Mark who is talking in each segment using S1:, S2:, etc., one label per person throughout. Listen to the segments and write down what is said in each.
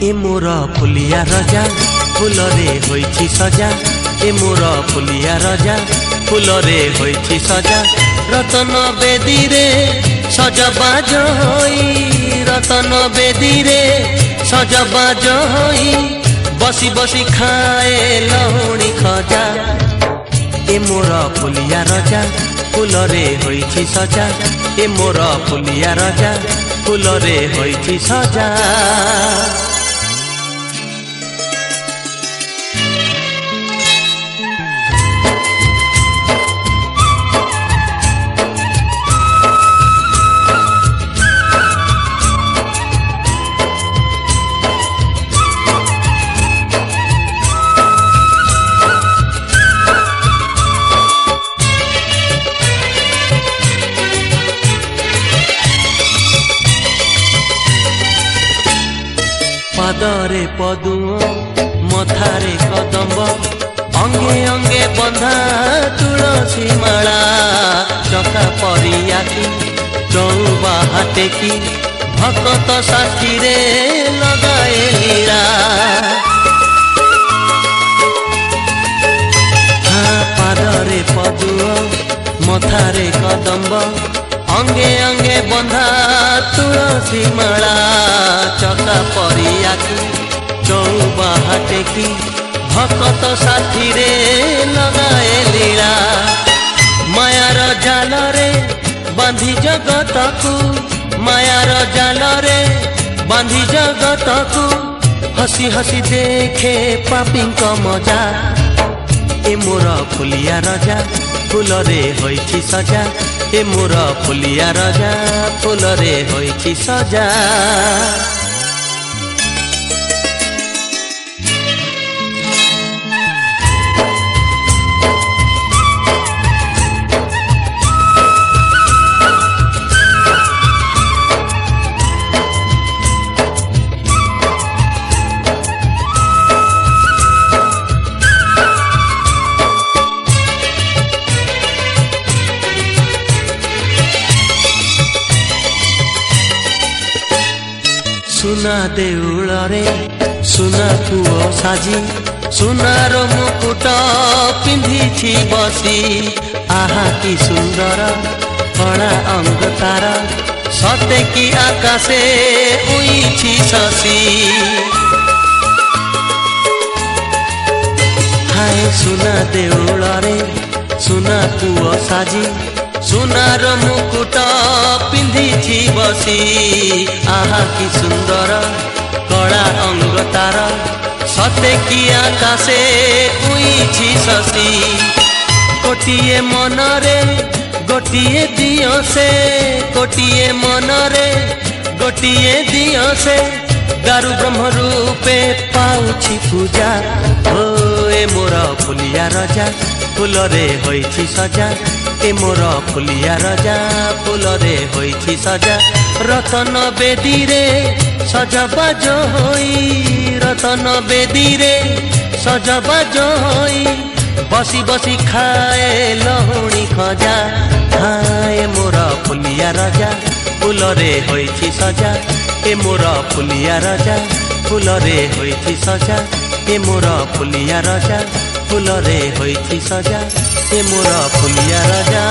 S1: ए मोर फुलिया रजा फुलरे होइछि सजा ए मोर फुलिया रजा फुलरे होइछि सजा रतन बेदी रे सजबाज होई रतन बेदी रे सजबाज होई बसी बसी खाए लहुणी खजा ए मोर फुलिया रजा फुलरे होइछि सजा ए मोर फुलिया रजा फुलरे होइछि सजा। पादरे पदुओ मथारे कदम्ब अंगे अंगे बंधा तुलसी माला चका परियाकी चौबाहा टेकी भक्त साथी रे लगाए लीला पादरे पदुओ मथारे कदम्ब अंगे अंगे बंधा तुलसी माला चका परियाकी चौबाहा टेकी भक्त साथी रे लगाए लीला मायार जाल रे बांधी जगत को मायार जाल रे बांधी जगत को हसी हसी देखे पापी को मजा ए मोर फुलिया रजा फुलरे होइछि सजा ए मोर फुलिया रजा फुलरे होइछि सजा। सुना देउल रे सुना पुओ साजी सुनार मुकुट पिंधिछि बसी आहा कि सुंदर कला अंग तार सते कि आकाशे उइछि शशि हाय सुना देउल रे सुना पुओ साजी सुनार मुकुट पिंधिछि बसी आहा कि सुंदर कला अंग तार सते कि आकाशे उइछि शशि कोटिए मनरे गोटिए दियो से कोटिए मनरे गोटिए दियो से दारु ब्रह्म रूपे पाउछि पूजा ओ ए मोर फुलिया रजा फुलरे होइछि सजा ए मोर फुलिया रजा फुलरे होइछि सजा रतन बेदी रे सजबाज होई रतन बेदी रे सजबाज होई बसी बसी खाए लहुणी खजा हाय मोर फुलिया रजा फुलरे होइछि सजा ए मोर फुलिया रजा फुलरे होइछि सजा ए मोर फुलिया रजा फुलरे होइछि सजा ए मोर फुलिया रजा।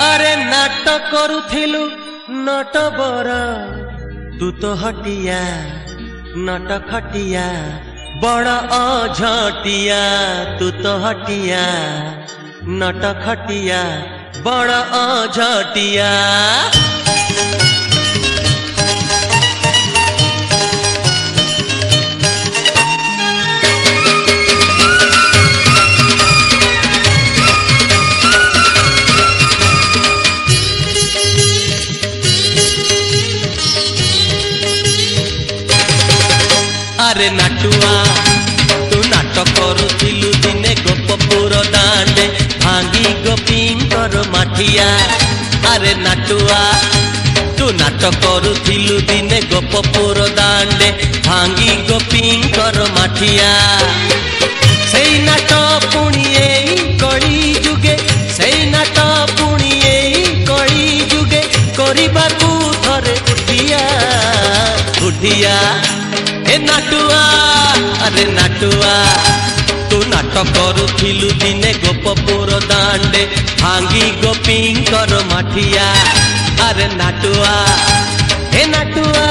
S1: अरे नाटक करुथिलु नट बर तू तो हटिया नट खटिया बड़ अझटिया तू तो हटिया नट खटिया बड़ अझटिया अरे नाटुआ तू नाटक करुथिलु दिने गोपपुर दांडे ଗୋପୀଙ୍କର ମାଠିଆ। ଆରେ ନାଟୁଆ ତୁ ନାଟ କରୁଥିଲୁ ଦିନେ ଗୋପପୁର ଦାଣ୍ଡେ ଭାଙ୍ଗି ଗୋପୀଙ୍କର ମାଠିଆ। ସେଇ ନାଟ ପୁଣି ଏଇ କଳି ଯୁଗେ, ସେଇ ନାଟ ପୁଣି ଏଇ କଳି ଯୁଗେ କରିବାକୁ ଥରେ ଉଠିଆ ଉଠିଆ। ଏ ନାଟୁଆ ଆରେ ନାଟୁଆ ତୁ ନାଟ କରୁଥିଲୁ ଦିନେ ଗୋପପୁର ଦାଣ୍ଡେ ଭାଙ୍ଗି ଗୋପୀଙ୍କର ମାଠିଆ। ଆରେ ନାଟୁଆ ଏ ନାଟୁଆ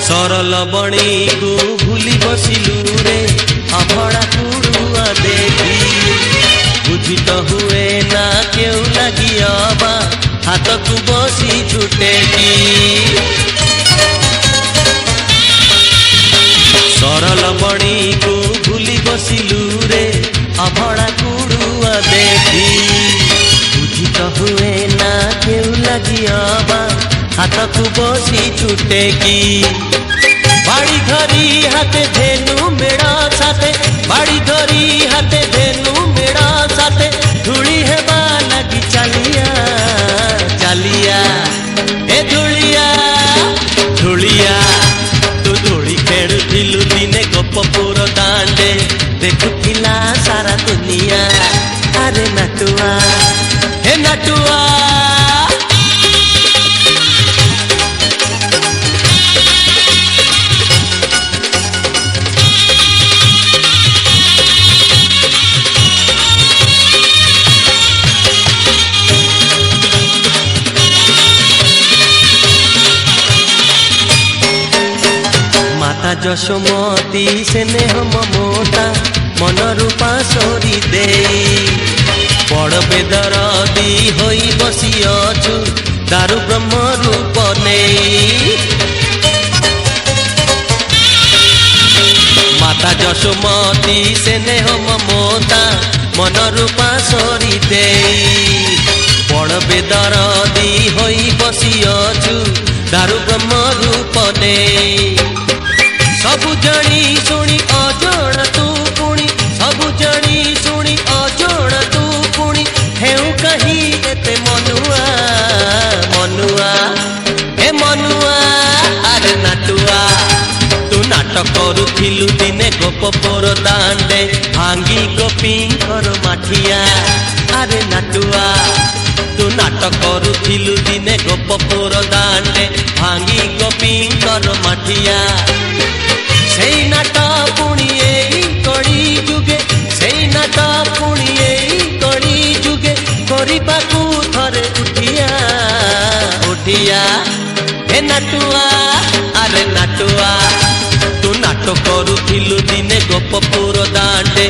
S1: ସରଲ ବଣିକୁ ଭୁଲି ବସିଲୁ ରେ ଅଭଡ଼ା କୁଡ଼ୁଆ ଦେଖି। ବୁଝି ତ ହୁଏ ନା କେଉଁ ଲାଗି ଅବା ହାତକୁ ବସି ଛୁଟେକି। ସରଲ ବଣିକୁ ଭୁଲି ବସିଲୁ ରେ ଅଭଡ଼ା କୁଡ଼ୁଆ ଦେଖି। ବୁଝି ତ ହୁଏ ନା କେଉଁ ଲାଗି ଅବା ହାତକୁ ବସି ଛୁଟେକି। বাড়ি ধরি হাতে ধেনু মেড়া সাথে, বাড়ি ধরি হাতে ধেনু মেড়া সাথে ধুলি হেবা লাগি চালিয়া চালিয়া। এ ধুলিয়া ধুলিয়া তু ধুলি খেলুথিলু দিনে গোপপুর দাণ্ডে দেখুথিলা সারা দুনিয়া। আরে নাটুয়া হে নাটুয়া যশোমতী স্নেহ মমতা মনরূ পাশরি দেই। বড় বেদরদি হই বসিଅছু দারু ব্রহ্ম রূপ নেই। মাতা যশোমতী স্নেহ মমতা মনরূ পাশরি দেই। বড় বেদরদি হই বসিଅছু দারু ব্রহ্ম রূপ নেই। सबु जानी सुनी अजण तू पुणी, सबु जानी सुनी अजण तू पुणी हेउ कहीं एते मनुआ मनुआ हे मनुआ। अरे नाटुआ तू नाट करुथिलु दिने गोपपुर दाण्डे भांगी गोपीଙ୍କର माठिया। अरे नाटुआ तू नाट करुथिलु दिने गोपपुर दाण्डे भांगी गोपीଙ୍କର माठिया। সেই নাট পুଣି এই কଳି যুগে, সেই নাট পুଣି এই কଳି যুগে କରିବାକୁ ଥରେ ଉଠିଆ ଉଠିଆ। ହେ ନାଟୁଆ ଆରେ ନାଟୁଆ ତୁ ନାଟ କରୁଥିଲୁ ଦିନେ ଗୋପପୁର ଦାଣ୍ଡେ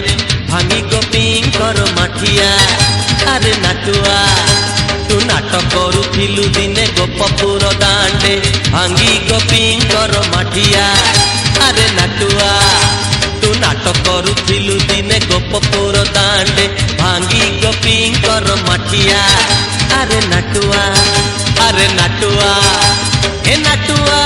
S1: ଭାଙ୍ଗି ଗୋପୀଙ୍କର ମାଠିଆ। ଆରେ ନାଟୁଆ ତୁ ନାଟ କରୁଥିଲୁ ଦିନେ ଗୋପପୁର ଦାଣ୍ଡେ ଭାଙ୍ଗି ଗୋପୀଙ୍କର ମାଠିଆ। আরে নাটুয়া তু নাট করুথিলু দিনে গোপপুর দাণ্ডে ভাঙ্গি গোপীଙ୍କର মাঠিয়া। আরে নাটুয়া আরে নাটুয়া হে নাটুয়া।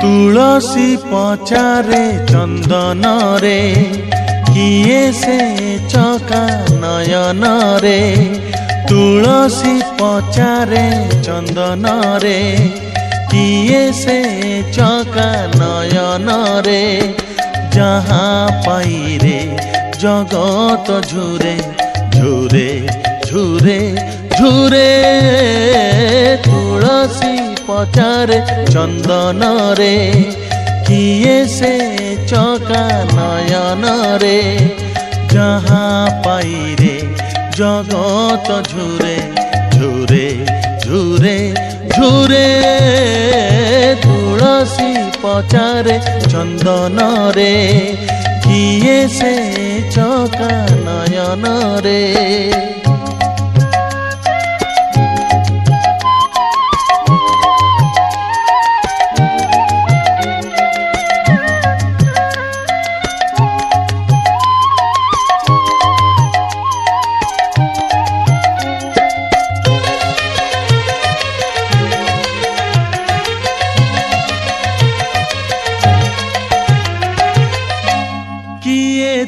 S2: तुलसी पचारे चंदन रे किए से चका नयन रे। तुलसी पचारे चंदन रे किए से चका नयन रे। जहाँ पाई रे जगत झुरे झुरे झुरे झुरे। तुलसी पचारे चंदन रे किए से चका नयन रे। जहाँ पाई रे जगत झुरे ঝুরে ঝুরে ঝুরে তুলসী পচারে চন্দন রে কিয়ে সে চকা নয়ন রে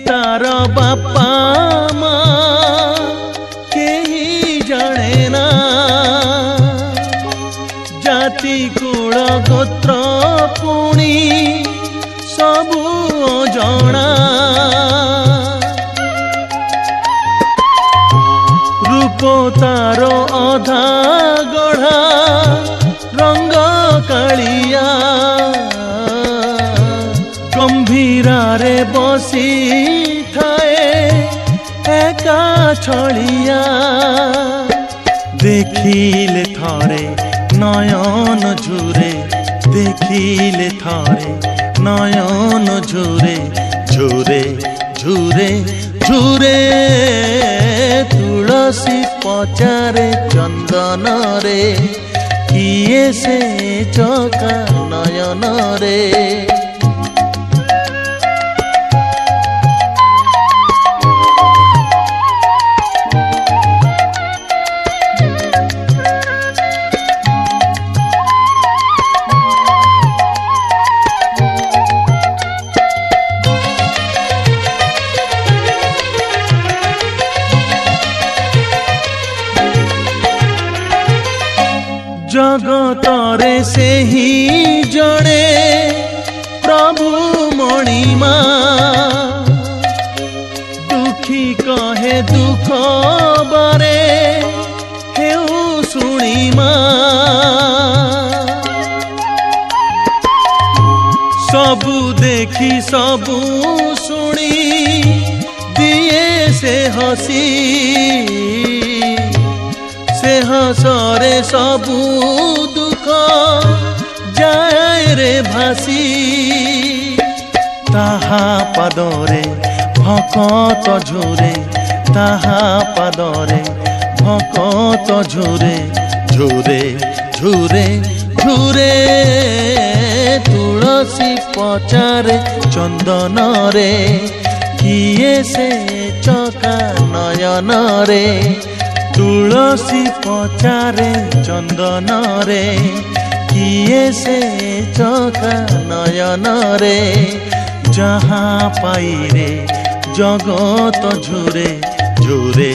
S2: तार बापा माँ केही जाने ना जाति कुल गोत्र पुणी सबू अजणा रूप तार अधा गढ़ा रंग कालिया गंभीरारे बसी थाए एका छलिया देखिले थारे नयन झुरे देखिले थारे नयन झुरे झुरे झुरे झुरे तुलसी पचारे चंदन रे किए से चका नयन रे जगतरे से ही जड़े प्रभु मणिमा दुखी कहे दुख बारे हेउ शुणिमा सबु देखी सबु शुणी दिए से हसी से हसरे सबू दुख जाए रे भासी ताहा पादरे भकत झुरे ताहा पादरे भकत झुरे झुरे झुरे झुरे तुलसी पचारे चंदन रे किए से चका नयन रे तुलसी पचारे चंदन रे किए से चका नयन रे जहाँ पाई रे जगत झुरे झुरे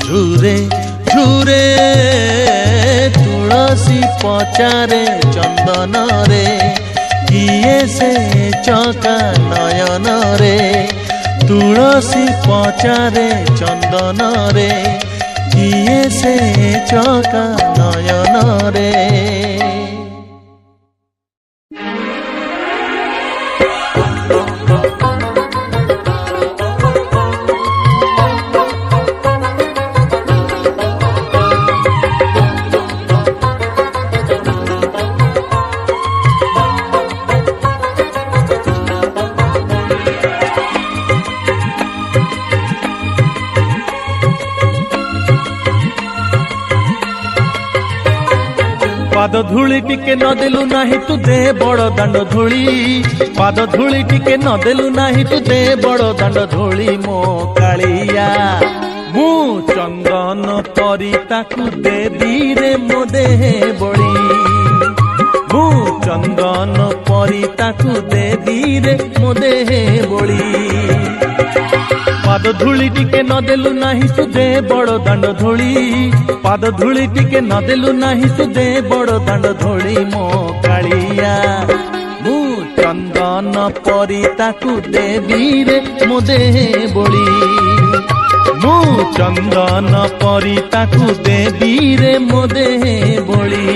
S2: झुरे झुरे तुलसी पचारे चंदन रे किए से चका नयन रे तुलसी पचारे चंदन रे किए से चका नयन रे पाद धूली टिके न देलु नाही तू दे बड़ दांड धूली पाद धूली टिके न देलु नाही तू दे बड़ दांड धूली मो कालिया मु चंदन परी ताकू देबी रे मो देह बड़ी मु चंदन परी ताकू देबी रे मो देह बड़ी पाद धूली टिके न देलु नाही तू दे बड़ दांड धूली पाद धूली टिके न देलु नाही तू दे बड़ दांड धूली मो कालिया मु चंदन परी ताकू देबी रे मो देह बड़ी मु चंदन परी ताकू देबी रे मो देह बड़ी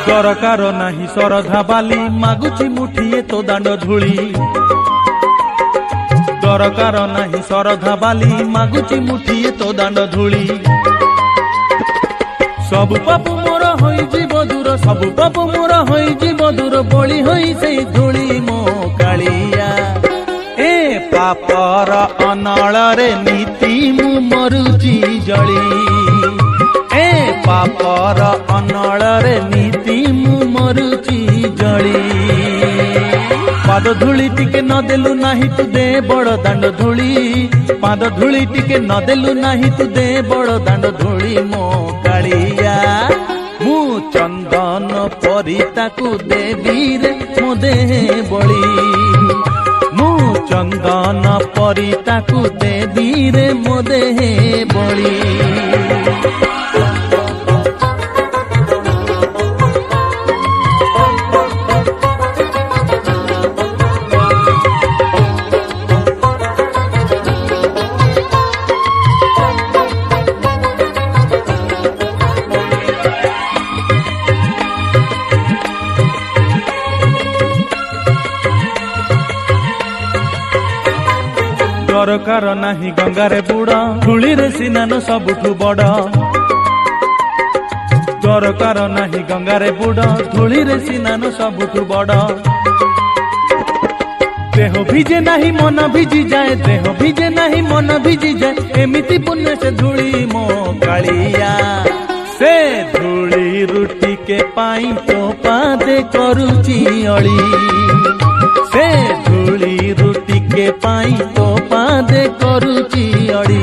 S2: ଦରକାର ନାହିଁ ଶରଧା ବାଲି ମାଗୁଛି ମୁଠିଏ ତୋ ଦାଣ୍ଡ ଧୂଳି ଦରକାର ନାହିଁ ଶରଧା ବାଲି ମାଗୁଛି ମୁଠିଏ ତୋ ଦାଣ୍ଡ ଧୂଳି ସବୁ ପାପ ମୋର ହୋଇଯିବ ଦୂର ସବୁ ପାପ ମୋର ହୋଇଯିବ ଦୂର ବଳି ହୋଇ ସେଇ ଧୂଳି ମୋ କାଳିଆ ଏ ପାପର ଅନଳରେ ନୀତି ମୁଁ ମରୁଛି ଜଳି ଏ ପାପର ଅନଳରେ ନୀତି ମୁଁ ମରୁଛି ଜଳି ପାଦ ଧୂଳି ଟିକେ ନଦେଲୁ ନାହିଁ ତୁ ଦେ ବଡ଼ ଦାଣ୍ଡ ଧୂଳି ପାଦ ଧୂଳି ଟିକେ ନଦେଲୁ ନାହିଁ ତୁ ଦେ ବଡ଼ ଦାଣ୍ଡ ଧୂଳି ମୋ କାଳିଆ ମୁଁ ଚନ୍ଦନ ପରି ତାକୁ ଦେବିରେ ମୋ ଦେହେ ବଳି ମୁଁ ଚନ୍ଦନ ପରି ତାକୁ ଦେବିରେ ମୋ ଦେହେ ବଳି ଦରକାର ନାହିଁ ଗଙ୍ଗାରେ ବୁଡ଼ ଧୂଳିରେ ସ୍ନାନ ସବୁଠୁ ବଡ଼ ଦରକାର ନାହିଁ ଗଙ୍ଗାରେ ବୁଡ଼ ଧୂଳିରେ ସ୍ନାନ ସବୁଠୁ ବଡ଼ ଦେହ ଭିଜେ ନାହିଁ ମନ ଭିଜି ଯାଏ ଦେହ ଭିଜେ ନାହିଁ ମନ ଭିଜି ଯାଏ ଏମିତି ପୁଣ୍ୟ ସେ ଧୂଳି ମୋ କାଳିଆ ସେ ଧୂଳି ରୁଟିକେ ପାଇଁ ତୋ ପାଦେ କରୁଛି ଅଳି ସେ ଧୂଳି ରୁଟିକେ ପାଇଁ ତୋ ପାଦେ କରୁଛି ଅଳି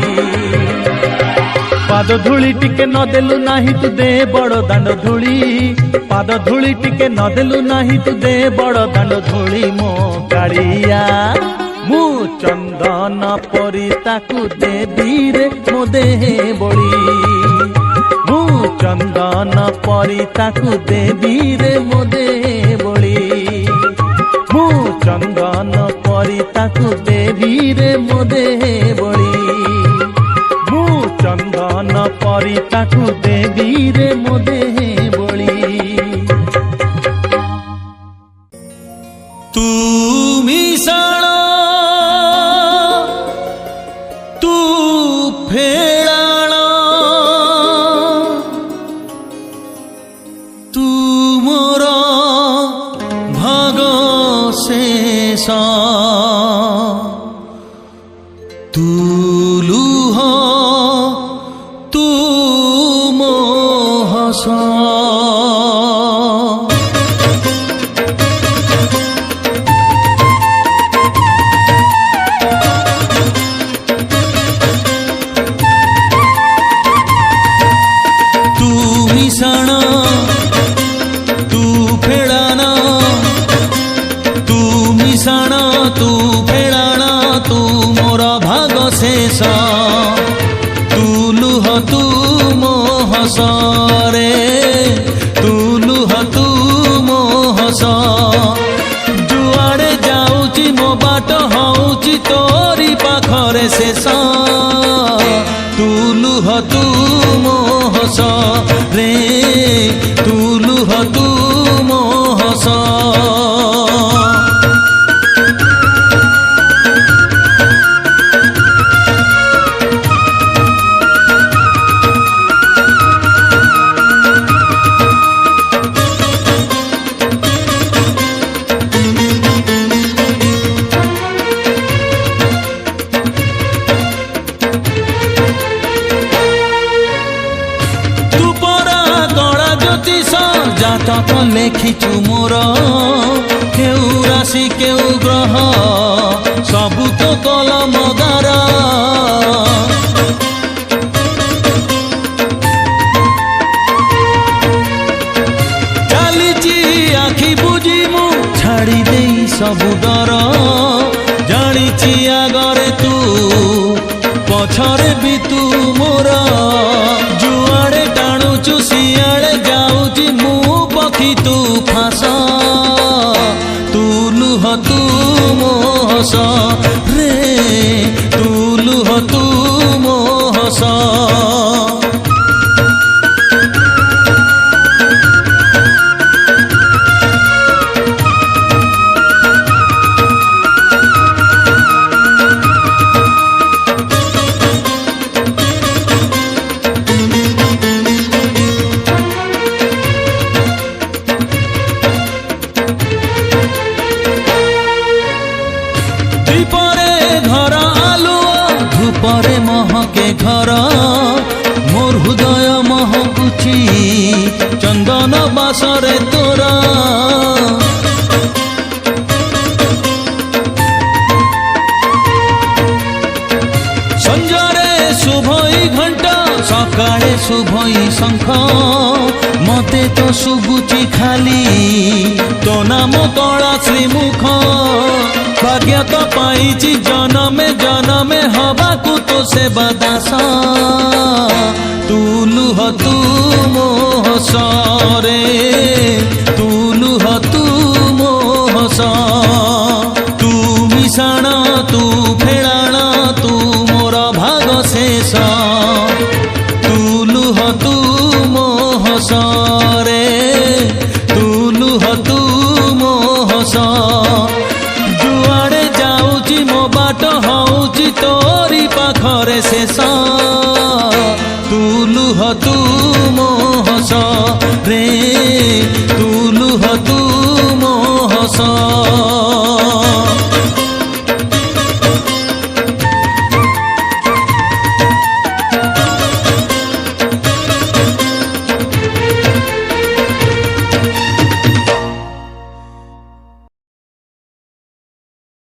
S2: ପାଦ ଧୂଳି ଟିକେ ନଦେଲୁ ନାହିଁ ତୁ ଦେ ବଡ଼ ଦାଣ୍ଡ ଧୂଳି ପାଦ ଧୂଳି ଟିକେ ନଦେଲୁ ନାହିଁ ତୁ ଦେ ବଡ଼ ଦାଣ୍ଡ ଧୂଳି ମୋ କାଳିଆ ମୁଁ ଚନ୍ଦନ ପରି ତାକୁ ଦେବିରେ ମୋ ଦେହେ ବଳି ମୁଁ ଚନ୍ଦନ ପରି ତାକୁ ଦେବିରେ ମୋ ଦେହେ ବଳି ମୁଁ ଚନ୍ଦନ ପରି ତାକୁ ଦେବିରେ ମୋ ଦେହେ ବଳି ମୁଁ ଚନ୍ଦନ ପରି ତାକୁ ଦେବିରେ ମୋ ଦେହେ ବଳି
S1: ତୁ ମିଶାଣ ତୁ ଫେଳାଣ ତୁ ମୋର ଭାଗ ଶେଷ ତୁ ଲୁହ ତୁ ମୋ ହସ ତୁ ମିଶାଣ ତୁ ଫେଳାଣ ତୁ ମିଶାଣ ତୁ ଫେଳାଣ ତୁ ମୋର ଭାଗ ଶେଷ ତୁ ଲୁହ ତୁ ମୋ ହସ ରେ ତୁ ଲୁହ ତୁ ମୋ ହସ ଯୁଆଡ଼େ ଯାଉଛି ମୋ ବାଟ ହଉଛି ତୋରି ପାଖରେ ଶେଷ ତୁ ଲୁହ ତୁ ମୋ ହସ ରେ ତୁ ଲୁହ ତୁ ମୋ ହସ জাতক লেখিছু মোর কেউ রাশি কেউ গ্রহ সবু তো কলম দ্বারা চালিছি আখি বুঝি মু ছাড়ি দেই সবু ডর জানিছি আগরে তু পছরে বি তু মোর যুয়াড়ে টাণুচু সিয়াড়ে যাউছি মু পক্ষী তু ফাঁস তু লুহ তু ମୋ ହସ ରେ ତୁ ଲୁହ ତୁ ମୋ ହସ
S2: ବାସରେ ତୋର ସଞ୍ଜରେ ଶୁଭଇ ଘଣ୍ଟ ସକାଳେ ଶୁଭଇ ଶଙ୍ଖ ମତେ ତ ଶୁଭୁଛି ଖାଲି ତୋ ନାମ କଳା ଶ୍ରୀମୁଖ ଭାଗ୍ୟ ତ ପାଇଛି ଜନମେ ଜନମେ ହବାକୁ ତୋ ସେବା ଦାସ ତୁ ଲୁହ ତୁ ମୋ ହସରେ ତୁ ଲୁହ ତୁ ମୋ ହସ ତୁ ମିଶାଣ ତୁ ଫେଣାଣ ତୁ ମୋର ଭାଗ ଶେଷ ତୁ ଲୁହ ତୁ ମୋ ହସରେ ତୁ ଲୁହ ତୁ ମୋ ହସ ଯୁଆଡ଼େ ଯାଉଛି ମୋ ବାଟ ହଉଛି ତୋରି ପାଖରେ ଶେଷ ତୁ ଲୁହ ତୁ ମୋ ହସ ରେ ତୁ ଲୁହ ତୁ ମୋ ହସ